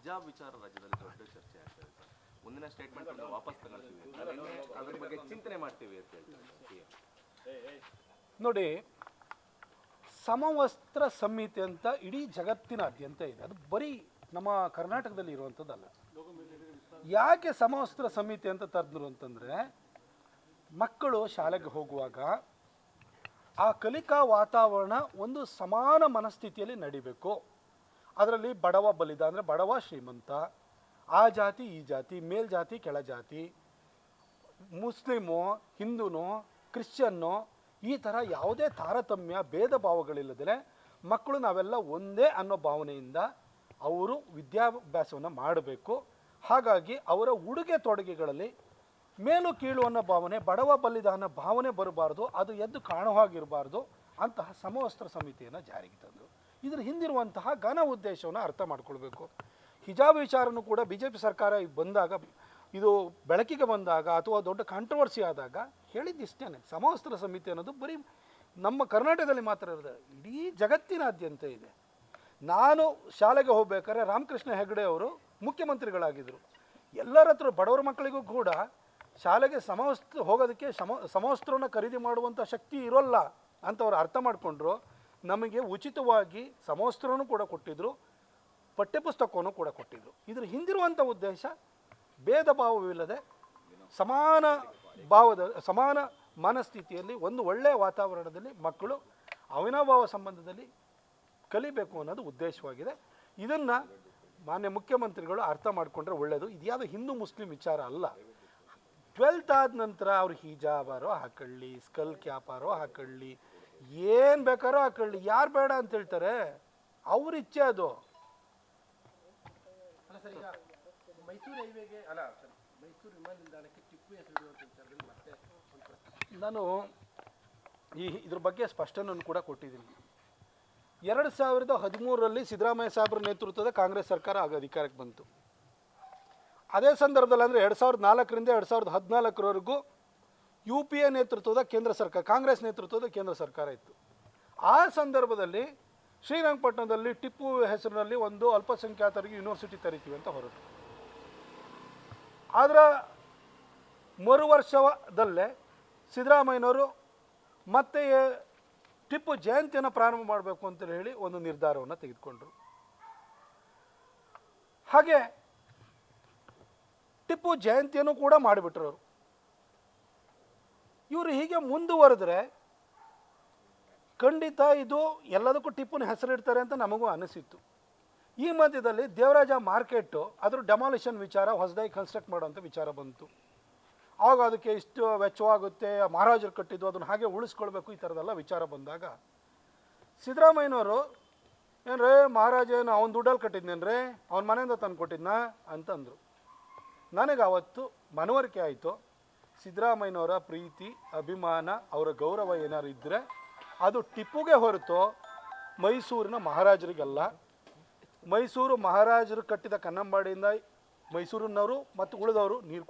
ಹಿಜಾಬ್ ವಿಚಾರ ರಾಜ್ಯದಲ್ಲಿ ದೊಡ್ಡ ಚರ್ಚೆ ಆಗ್ತದೆ ಸರ್. ಮುಂದಿನ ಸ್ಟೇಟ್ಮೆಂಟ್ ವಾಪಸ್ ತಗೊಳ್ತೀವಿ, ಅದ್ರ ಬಗ್ಗೆ ಚಿಂತನೆ ಮಾಡ್ತೀವಿ ಅಂತ ಹೇಳ್ತಾರೆ. ನೋಡಿ, ಸಮವಸ್ತ್ರ ಸಂಹಿತೆ ಅಂತ ಇಡೀ ಜಗತ್ತಿನಾದ್ಯಂತ ಇದೆ. ಅದು ಬರೀ ನಮ್ಮ ಕರ್ನಾಟಕದಲ್ಲಿ ಇರುವಂಥದ್ದಲ್ಲ. ಯಾಕೆ ಸಮವಸ್ತ್ರ ಸಂಹಿತೆ ಅಂತ ತರ್ದ್ರು ಅಂತಂದರೆ, ಮಕ್ಕಳು ಶಾಲೆಗೆ ಹೋಗುವಾಗ ಆ ಕಲಿಕಾ ವಾತಾವರಣ ಒಂದು ಸಮಾನ ಮನಸ್ಥಿತಿಯಲ್ಲಿ ನಡಿಬೇಕು. ಅದರಲ್ಲಿ ಬಡವ ಬಲಿದ ಅಂದರೆ ಬಡವ ಶ್ರೀಮಂತ, ಆ ಜಾತಿ ಈ ಜಾತಿ, ಮೇಲ್ಜಾತಿ ಕೆಳಜಾತಿ, ಮುಸ್ಲಿಮು ಹಿಂದೂನೋ ಕ್ರಿಶ್ಚಿಯನ್ನೋ, ಈ ಥರ ಯಾವುದೇ ತಾರತಮ್ಯ ಭೇದ ಭಾವಗಳಿಲ್ಲದೆ ಮಕ್ಕಳು ನಾವೆಲ್ಲ ಒಂದೇ ಅನ್ನೋ ಭಾವನೆಯಿಂದ ಅವರು ವಿದ್ಯಾಭ್ಯಾಸವನ್ನು ಮಾಡಬೇಕು. ಹಾಗಾಗಿ ಅವರ ಉಡುಗೆ ತೊಡುಗೆಗಳಲ್ಲಿ ಮೇಲು ಕೀಳು ಅನ್ನೋ ಭಾವನೆ, ಬಡವ ಬಲ್ಲಿದ ಅನ್ನೋ ಭಾವನೆ ಬರಬಾರ್ದು, ಅದು ಎದ್ದು ಕಾಣುವಾಗಿರಬಾರ್ದು ಅಂತಹ ಸಮವಸ್ತ್ರ ಸಮಿತಿಯನ್ನು ಜಾರಿಗೆ ತಂದರು. ಇದ್ರ ಹಿಂದಿರುವಂತಹ ಘನ ಉದ್ದೇಶವನ್ನು ಅರ್ಥ ಮಾಡ್ಕೊಳ್ಬೇಕು. ಹಿಜಾಬ್ ವಿಚಾರನೂ ಕೂಡ BJP ಸರ್ಕಾರ ಬಂದಾಗ, ಇದು ಬೆಳಕಿಗೆ ಬಂದಾಗ ಅಥವಾ ದೊಡ್ಡ ಕಾಂಟ್ರವರ್ಸಿ ಆದಾಗ ಹೇಳಿದ್ದಿಷ್ಟೇ, ಸಮವಸ್ತ್ರ ಸಮಿತಿ ಅನ್ನೋದು ಬರೀ ನಮ್ಮ ಕರ್ನಾಟಕದಲ್ಲಿ ಮಾತ್ರ ಇರೋದು, ಇಡೀ ಜಗತ್ತಿನಾದ್ಯಂತ ಇದೆ. ನಾನು ಶಾಲೆಗೆ ಹೋಗ್ಬೇಕಾದ್ರೆ ರಾಮಕೃಷ್ಣ ಹೆಗಡೆ ಅವರು ಮುಖ್ಯಮಂತ್ರಿಗಳಾಗಿದ್ದರು. ಎಲ್ಲರ ಹತ್ರ ಬಡವರ ಮಕ್ಕಳಿಗೂ ಕೂಡ ಶಾಲೆಗೆ ಹೋಗೋದಕ್ಕೆ ಸಮವಸ್ತ್ರವನ್ನು ಖರೀದಿ ಮಾಡುವಂಥ ಶಕ್ತಿ ಇರೋಲ್ಲ ಅಂತ ಅವ್ರು ಅರ್ಥ ಮಾಡಿಕೊಂಡ್ರು. ನಮಗೆ ಉಚಿತವಾಗಿ ಸಮವಸ್ತ್ರನೂ ಕೂಡ ಕೊಟ್ಟಿದ್ದರು, ಪಠ್ಯಪುಸ್ತಕವನ್ನು ಕೂಡ ಕೊಟ್ಟಿದ್ದರು. ಇದ್ರ ಹಿಂದಿರುವಂಥ ಉದ್ದೇಶ ಭೇದ ಭಾವವಿಲ್ಲದೆ ಸಮಾನ ಮನಸ್ಥಿತಿಯಲ್ಲಿ ಒಂದು ಒಳ್ಳೆಯ ವಾತಾವರಣದಲ್ಲಿ ಮಕ್ಕಳು ಅವಿನಾಭಾವ ಸಂಬಂಧದಲ್ಲಿ ಕಲಿಬೇಕು ಅನ್ನೋದು ಉದ್ದೇಶವಾಗಿದೆ. ಇದನ್ನು ಮಾನ್ಯ ಮುಖ್ಯಮಂತ್ರಿಗಳು ಅರ್ಥ ಮಾಡಿಕೊಂಡ್ರೆ ಒಳ್ಳೆಯದು. ಇದ್ಯಾವುದು ಹಿಂದೂ ಮುಸ್ಲಿಂ ವಿಚಾರ ಅಲ್ಲ. 12th ಆದ ನಂತರ ಅವ್ರು ಹಿಜಾಬಾರೋ ಹಾಕೊಳ್ಳಿ, ಸ್ಕಲ್ ಕ್ಯಾಪಾರೋ ಹಾಕೊಳ್ಳಿ, ಏನು ಬೇಕಾರೋ ಹಾಕೊಳ್ಳಿ, ಯಾರು ಬೇಡ ಅಂತ ಹೇಳ್ತಾರೆ, ಅವ್ರ ಇಚ್ಛೆ ಅದು. ಮೈಸೂರು ಹೈವೇಗೆ ಮೈಸೂರು ವಿಮಾನ ನಿಲ್ದಾಣಕ್ಕೆ ಟಿಪ್ಪು ಹೆಸರು ವಿಚಾರದಲ್ಲಿ ಮತ್ತೆ ನಾನು ಇದ್ರ ಬಗ್ಗೆ ಸ್ಪಷ್ಟನೆಯನ್ನು ಕೂಡ ಕೊಟ್ಟಿದ್ದೀನಿ. 2013ರಲ್ಲಿ ಸಿದ್ದರಾಮಯ್ಯ ಸಾಹೇಬ್ರ ನೇತೃತ್ವದ ಕಾಂಗ್ರೆಸ್ ಸರ್ಕಾರ ಆಗ ಅಧಿಕಾರಕ್ಕೆ ಬಂತು. ಅದೇ ಸಂದರ್ಭದಲ್ಲಿ ಅಂದರೆ 2004ರಿಂದ 2014ರವರೆಗೂ UPA ನೇತೃತ್ವದ ಕೇಂದ್ರ ಸರ್ಕಾರ, ಕಾಂಗ್ರೆಸ್ ನೇತೃತ್ವದ ಕೇಂದ್ರ ಸರ್ಕಾರ ಇತ್ತು. ಆ ಸಂದರ್ಭದಲ್ಲಿ ಶ್ರೀರಂಗಪಟ್ಟಣದಲ್ಲಿ ಟಿಪ್ಪು ಹೆಸರಿನಲ್ಲಿ ಒಂದು ಅಲ್ಪಸಂಖ್ಯಾತರಿಗೆ ಯೂನಿವರ್ಸಿಟಿ ತೆರಿತೀವಿ ಅಂತ ಹೊರಟು. ಅದರ ಮರು ವರ್ಷದಲ್ಲೇ ಸಿದ್ದರಾಮಯ್ಯನವರು ಮತ್ತೆ ಟಿಪ್ಪು ಜಯಂತಿಯನ್ನು ಪ್ರಾರಂಭ ಮಾಡಬೇಕು ಅಂತ ಹೇಳಿ ಒಂದು ನಿರ್ಧಾರವನ್ನು ತೆಗೆದುಕೊಂಡರು. ಹಾಗೆ ಟಿಪ್ಪು ಜಯಂತಿಯನ್ನು ಕೂಡ ಮಾಡಿಬಿಟ್ರು ಅವರು. ಇವರು ಹೀಗೆ ಮುಂದುವರೆದ್ರೆ ಖಂಡಿತ ಇದು ಎಲ್ಲದಕ್ಕೂ ಟಿಪ್ಪುನ ಹೆಸರಿಡ್ತಾರೆ ಅಂತ ನಮಗೂ ಅನಿಸಿತ್ತು. ಈ ಮಧ್ಯದಲ್ಲಿ ದೇವರಾಜ ಮಾರ್ಕೆಟು ಅದರ ಡೆಮಾಲಿಷನ್ ವಿಚಾರ, ಹೊಸದಾಗಿ ಕನ್ಸ್ಟ್ರಕ್ಟ್ ಮಾಡೋಂಥ ವಿಚಾರ ಬಂತು. ಆವಾಗ ಅದಕ್ಕೆ ಇಷ್ಟು ವೆಚ್ಚವಾಗುತ್ತೆ, ಮಹಾರಾಜರು ಕಟ್ಟಿದ್ದು ಅದನ್ನು ಹಾಗೆ ಉಳಿಸ್ಕೊಳ್ಬೇಕು, ಈ ಥರದೆಲ್ಲ ವಿಚಾರ ಬಂದಾಗ ಸಿದ್ದರಾಮಯ್ಯನವರು ಏನ್ರೇ ಮಹಾರಾಜ ಏನು ಅವನ ದುಡ್ಡಲ್ಲಿ ಕಟ್ಟಿದ್ನೇನ್ರೇ, ಅವನ ಮನೆಯಿಂದ ತಂದು ಕೊಟ್ಟಿದ್ನಾ ಅಂತಂದರು. ನನಗೆ ಅವತ್ತು ಮನವರಿಕೆ ಆಯಿತು, ಸಿದ್ದರಾಮಯ್ಯನವರ ಪ್ರೀತಿ ಅಭಿಮಾನ ಅವರ ಗೌರವ ಏನಾದ್ರು ಇದ್ದರೆ ಅದು ಟಿಪ್ಪುಗೆ ಹೊರತು ಮೈಸೂರಿನ ಮಹಾರಾಜರಿಗಲ್ಲ. ಮೈಸೂರು ಮಹಾರಾಜರು ಕಟ್ಟಿದ ಕನ್ನಂಬಾಡಿಯಿಂದ ಮೈಸೂರಿನವರು ಮತ್ತು ಉಳಿದವರು ನೀರು ಕುಡಿ